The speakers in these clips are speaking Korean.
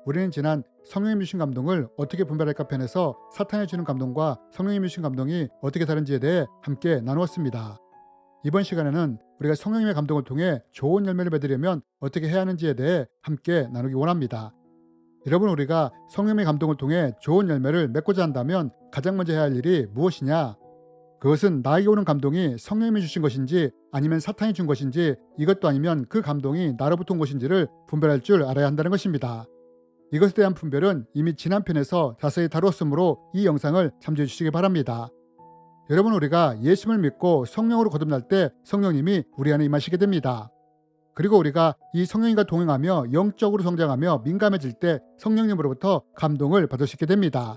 우리는 지난 성령님이 주신 감동을 어떻게 분별할까 편에서 사탄이 주는 감동과 성령님이 주신 감동이 어떻게 다른지에 대해 함께 나누었습니다. 이번 시간에는 우리가 성령님의 감동을 통해 좋은 열매를 맺으려면 어떻게 해야 하는지에 대해 함께 나누기 원합니다. 여러분, 우리가 성령님의 감동을 통해 좋은 열매를 맺고자 한다면 가장 먼저 해야 할 일이 무엇이냐? 그것은 나에게 오는 감동이 성령님이 주신 것인지 아니면 사탄이 준 것인지, 이것도 아니면 그 감동이 나로부터 온 것인지를 분별할 줄 알아야 한다는 것입니다. 이것에 대한 분별은 이미 지난 편에서 자세히 다루었으므로 이 영상을 참조해 주시기 바랍니다. 여러분, 우리가 예수님을 믿고 성령으로 거듭날 때 성령님이 우리 안에 임하시게 됩니다. 그리고 우리가 이 성령님과 동행하며 영적으로 성장하며 민감해질 때 성령님으로부터 감동을 받을 수 있게 됩니다.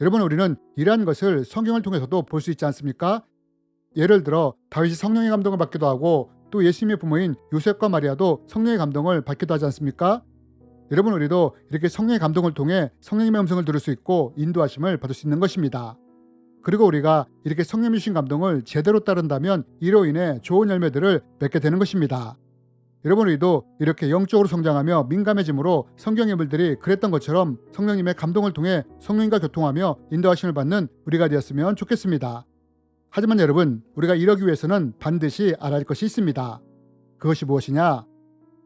여러분, 우리는 이러한 것을 성경을 통해서도 볼 수 있지 않습니까? 예를 들어 다윗이 성령의 감동을 받기도 하고, 또 예수님의 부모인 요셉과 마리아도 성령의 감동을 받기도 하지 않습니까? 여러분, 우리도 이렇게 성령의 감동을 통해 성령님의 음성을 들을 수 있고 인도하심을 받을 수 있는 것입니다. 그리고 우리가 이렇게 성령이 주신 감동을 제대로 따른다면 이로 인해 좋은 열매들을 맺게 되는 것입니다. 여러분, 우리도 이렇게 영적으로 성장하며 민감해짐으로 성경의 인물들이 그랬던 것처럼 성령님의 감동을 통해 성령님과 교통하며 인도하심을 받는 우리가 되었으면 좋겠습니다. 하지만 여러분, 우리가 이러기 위해서는 반드시 알아야 할 것이 있습니다. 그것이 무엇이냐?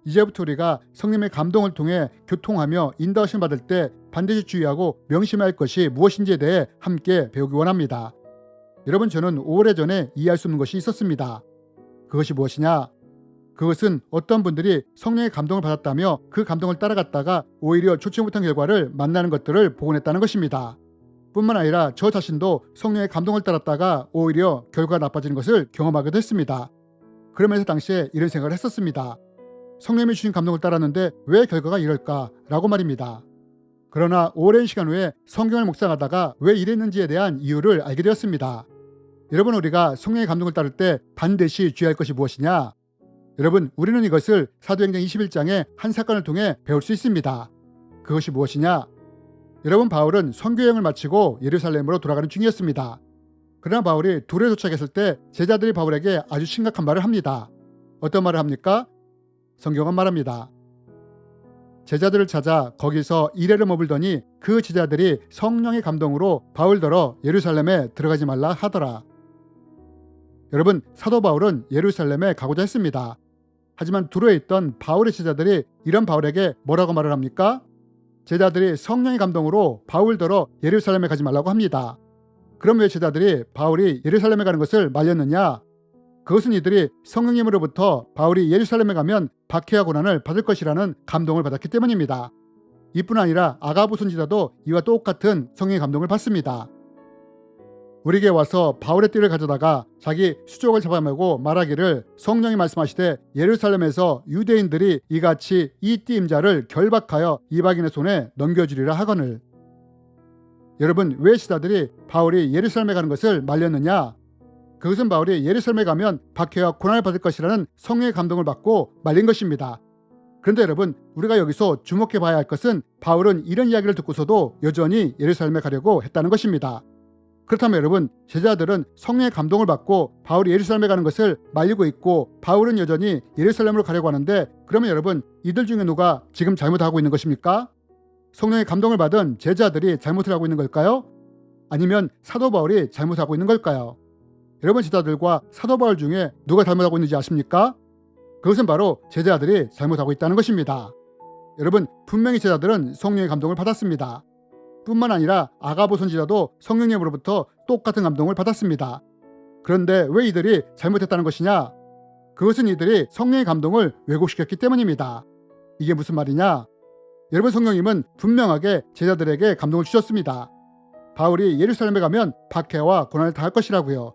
이제부터 우리가 성령님의 감동을 통해 교통하며 인도하심을 받을 때 반드시 주의하고 명심해야 할 것이 무엇인지에 대해 함께 배우기 원합니다. 여러분, 저는 오래전에 이해할 수 없는 것이 있었습니다. 그것이 무엇이냐? 그것은 어떤 분들이 성령의 감동을 받았다며 그 감동을 따라갔다가 오히려 좋지 못한 결과를 만나는 것들을 보곤 했다는 것입니다. 뿐만 아니라 저 자신도 성령의 감동을 따랐다가 오히려 결과가 나빠지는 것을 경험하기도 했습니다. 그러면서 당시에 이런 생각을 했었습니다. 성령님이 주신 감동을 따랐는데 왜 결과가 이럴까? 라고 말입니다. 그러나 오랜 시간 후에 성경을 묵상하다가 왜 이랬는지에 대한 이유를 알게 되었습니다. 여러분, 우리가 성령의 감동을 따를 때 반드시 주의할 것이 무엇이냐? 여러분, 우리는 이것을 사도행전 21장의 한 사건을 통해 배울 수 있습니다. 그것이 무엇이냐? 여러분, 바울은 선교여행을 마치고 예루살렘으로 돌아가는 중이었습니다. 그러나 바울이 두로에 도착했을 때 제자들이 바울에게 아주 심각한 말을 합니다. 어떤 말을 합니까? 성경은 말합니다. 제자들을 찾아 거기서 이래를 머물더니 그 제자들이 성령의 감동으로 바울더러 예루살렘에 들어가지 말라 하더라. 여러분, 사도 바울은 예루살렘에 가고자 했습니다. 하지만 두로에 있던 바울의 제자들이 이런 바울에게 뭐라고 말을 합니까? 제자들이 성령의 감동으로 바울더러 예루살렘에 가지 말라고 합니다. 그럼 왜 제자들이 바울이 예루살렘에 가는 것을 말렸느냐? 그것은 이들이 성령님으로부터 바울이 예루살렘에 가면 박해와 고난을 받을 것이라는 감동을 받았기 때문입니다. 이뿐 아니라 아가부 선지자도 이와 똑같은 성령의 감동을 받습니다. 우리에게 와서 바울의 띠를 가져다가 자기 수족을 잡아매고 말하기를 성령이 말씀하시되 예루살렘에서 유대인들이 이같이 이 띠 임자를 결박하여 이방인의 손에 넘겨주리라 하거늘. 여러분, 왜 제자들이 바울이 예루살렘에 가는 것을 말렸느냐? 그것은 바울이 예루살렘에 가면 박해와 고난을 받을 것이라는 성령의 감동을 받고 말린 것입니다. 그런데 여러분, 우리가 여기서 주목해 봐야 할 것은 바울은 이런 이야기를 듣고서도 여전히 예루살렘에 가려고 했다는 것입니다. 그렇다면 여러분, 제자들은 성령의 감동을 받고 바울이 예루살렘에 가는 것을 말리고 있고 바울은 여전히 예루살렘으로 가려고 하는데, 그러면 여러분, 이들 중에 누가 지금 잘못하고 있는 것입니까? 성령의 감동을 받은 제자들이 잘못을 하고 있는 걸까요? 아니면 사도 바울이 잘못하고 있는 걸까요? 여러분, 제자들과 사도 바울 중에 누가 잘못하고 있는지 아십니까? 그것은 바로 제자들이 잘못하고 있다는 것입니다. 여러분, 분명히 제자들은 성령의 감동을 받았습니다. 뿐만 아니라 아가보 선지자도 성령님으로부터 똑같은 감동을 받았습니다. 그런데 왜 이들이 잘못했다는 것이냐? 그것은 이들이 성령의 감동을 왜곡시켰기 때문입니다. 이게 무슨 말이냐? 여러분, 성령님은 분명하게 제자들에게 감동을 주셨습니다. 바울이 예루살렘에 가면 박해와 고난을 당할 것이라고요.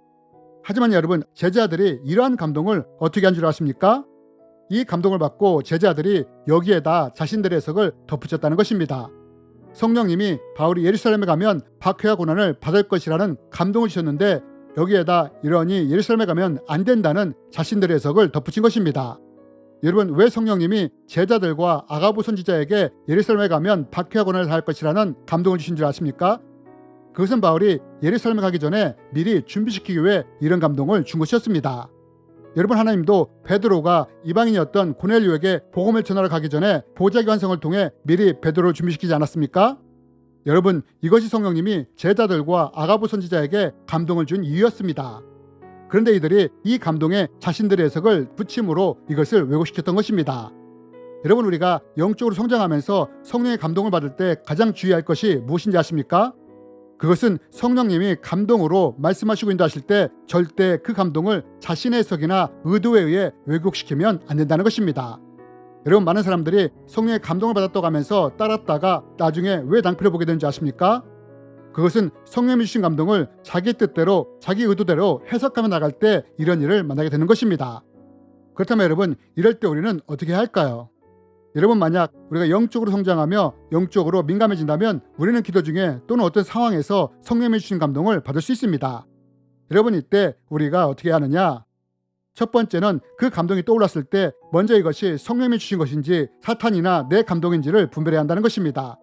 하지만 여러분, 제자들이 이러한 감동을 어떻게 한 줄 아십니까? 이 감동을 받고 제자들이 여기에다 자신들의 해석을 덧붙였다는 것입니다. 성령님이 바울이 예루살렘에 가면 박해와 고난을 받을 것이라는 감동을 주셨는데 여기에다 이러니 예루살렘에 가면 안 된다는 자신들의 해석을 덧붙인 것입니다. 여러분, 왜 성령님이 제자들과 아가부 선지자에게 예루살렘에 가면 박해와 고난을 당할 것이라는 감동을 주신 줄 아십니까? 그것은 바울이 예루살렘에 가기 전에 미리 준비시키기 위해 이런 감동을 준 것이었습니다. 여러분, 하나님도 베드로가 이방인이었던 고넬료에게 복음을 전하러 가기 전에 보자기 환상을 통해 미리 베드로를 준비시키지 않았습니까? 여러분, 이것이 성령님이 제자들과 아가보 선지자에게 감동을 준 이유였습니다. 그런데 이들이 이 감동에 자신들의 해석을 붙임으로 이것을 왜곡시켰던 것입니다. 여러분, 우리가 영적으로 성장하면서 성령의 감동을 받을 때 가장 주의할 것이 무엇인지 아십니까? 그것은 성령님이 감동으로 말씀하시고 인도하실 때 절대 그 감동을 자신의 해석이나 의도에 의해 왜곡시키면 안 된다는 것입니다. 여러분, 많은 사람들이 성령의 감동을 받았다고 하면서 따랐다가 나중에 왜 낭패를 보게 되는지 아십니까? 그것은 성령님이 주신 감동을 자기 뜻대로 자기 의도대로 해석하며 나갈 때 이런 일을 만나게 되는 것입니다. 그렇다면 여러분, 이럴 때 우리는 어떻게 해야 할까요? 여러분, 만약 우리가 영적으로 성장하며 영적으로 민감해진다면 우리는 기도 중에 또는 어떤 상황에서 성령님이 주신 감동을 받을 수 있습니다. 여러분, 이때 우리가 어떻게 하느냐? 첫 번째는 그 감동이 떠올랐을 때 먼저 이것이 성령님이 주신 것인지 사탄이나 내 감동인지를 분별해야 한다는 것입니다.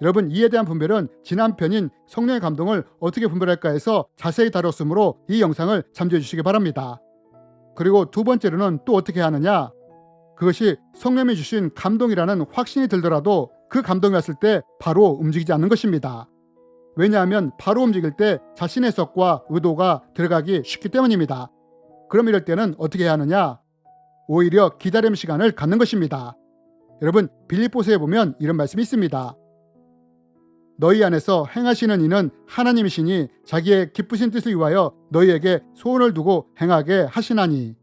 여러분, 이에 대한 분별은 지난 편인 성령의 감동을 어떻게 분별할까 해서 자세히 다뤘으므로 이 영상을 참조해 주시기 바랍니다. 그리고 두 번째로는 또 어떻게 하느냐? 그것이 성령님이 주신 감동이라는 확신이 들더라도 그 감동이 왔을 때 바로 움직이지 않는 것입니다. 왜냐하면 바로 움직일 때 자신의 해석과 의도가 들어가기 쉽기 때문입니다. 그럼 이럴 때는 어떻게 해야 하느냐? 오히려 기다림 시간을 갖는 것입니다. 여러분, 빌립보서에 보면 이런 말씀이 있습니다. 너희 안에서 행하시는 이는 하나님이시니 자기의 기쁘신 뜻을 위하여 너희에게 소원을 두고 행하게 하시나니.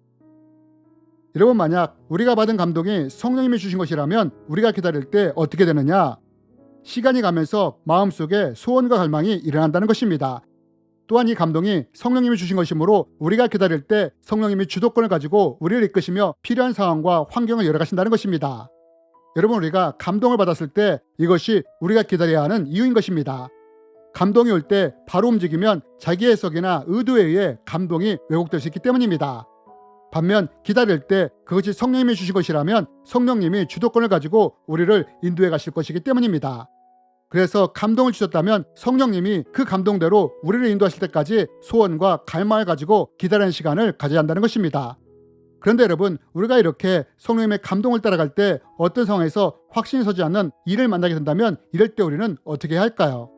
여러분, 만약 우리가 받은 감동이 성령님이 주신 것이라면 우리가 기다릴 때 어떻게 되느냐? 시간이 가면서 마음속에 소원과 갈망이 일어난다는 것입니다. 또한 이 감동이 성령님이 주신 것이므로 우리가 기다릴 때 성령님이 주도권을 가지고 우리를 이끄시며 필요한 상황과 환경을 열어가신다는 것입니다. 여러분, 우리가 감동을 받았을 때 이것이 우리가 기다려야 하는 이유인 것입니다. 감동이 올 때 바로 움직이면 자기 해석이나 의도에 의해 감동이 왜곡될 수 있기 때문입니다. 반면 기다릴 때 그것이 성령님이 주신 것이라면 성령님이 주도권을 가지고 우리를 인도해 가실 것이기 때문입니다. 그래서 감동을 주셨다면 성령님이 그 감동대로 우리를 인도하실 때까지 소원과 갈망을 가지고 기다리는 시간을 가져야 한다는 것입니다. 그런데 여러분, 우리가 이렇게 성령님의 감동을 따라갈 때 어떤 상황에서 확신이 서지 않는 일을 만나게 된다면 이럴 때 우리는 어떻게 해야 할까요?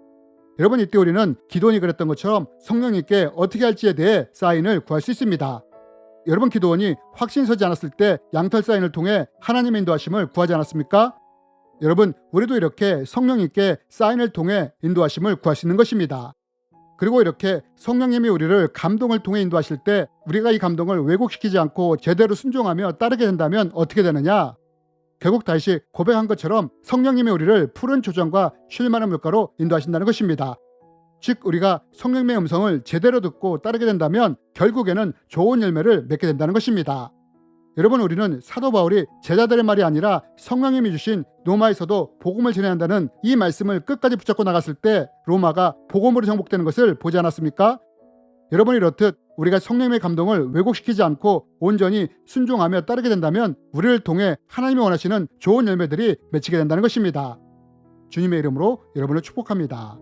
여러분, 이때 우리는 기도원이 그랬던 것처럼 성령님께 어떻게 할지에 대해 사인을 구할 수 있습니다. 여러분, 기도원이 확신이 서지 않았을 때 양털 사인을 통해 하나님의 인도하심을 구하지 않았습니까? 여러분, 우리도 이렇게 성령님께 사인을 통해 인도하심을 구할 수 있는 것입니다. 그리고 이렇게 성령님이 우리를 감동을 통해 인도하실 때 우리가 이 감동을 왜곡시키지 않고 제대로 순종하며 따르게 된다면 어떻게 되느냐? 결국 다시 고백한 것처럼 성령님이 우리를 푸른 조정과 쉴 만한 물가로 인도하신다는 것입니다. 즉, 우리가 성령님의 음성을 제대로 듣고 따르게 된다면 결국에는 좋은 열매를 맺게 된다는 것입니다. 여러분, 우리는 사도 바울이 제자들의 말이 아니라 성령님이 주신 로마에서도 복음을 전해야 한다는 이 말씀을 끝까지 붙잡고 나갔을 때 로마가 복음으로 정복되는 것을 보지 않았습니까? 여러분, 이렇듯 우리가 성령님의 감동을 왜곡시키지 않고 온전히 순종하며 따르게 된다면 우리를 통해 하나님이 원하시는 좋은 열매들이 맺히게 된다는 것입니다. 주님의 이름으로 여러분을 축복합니다.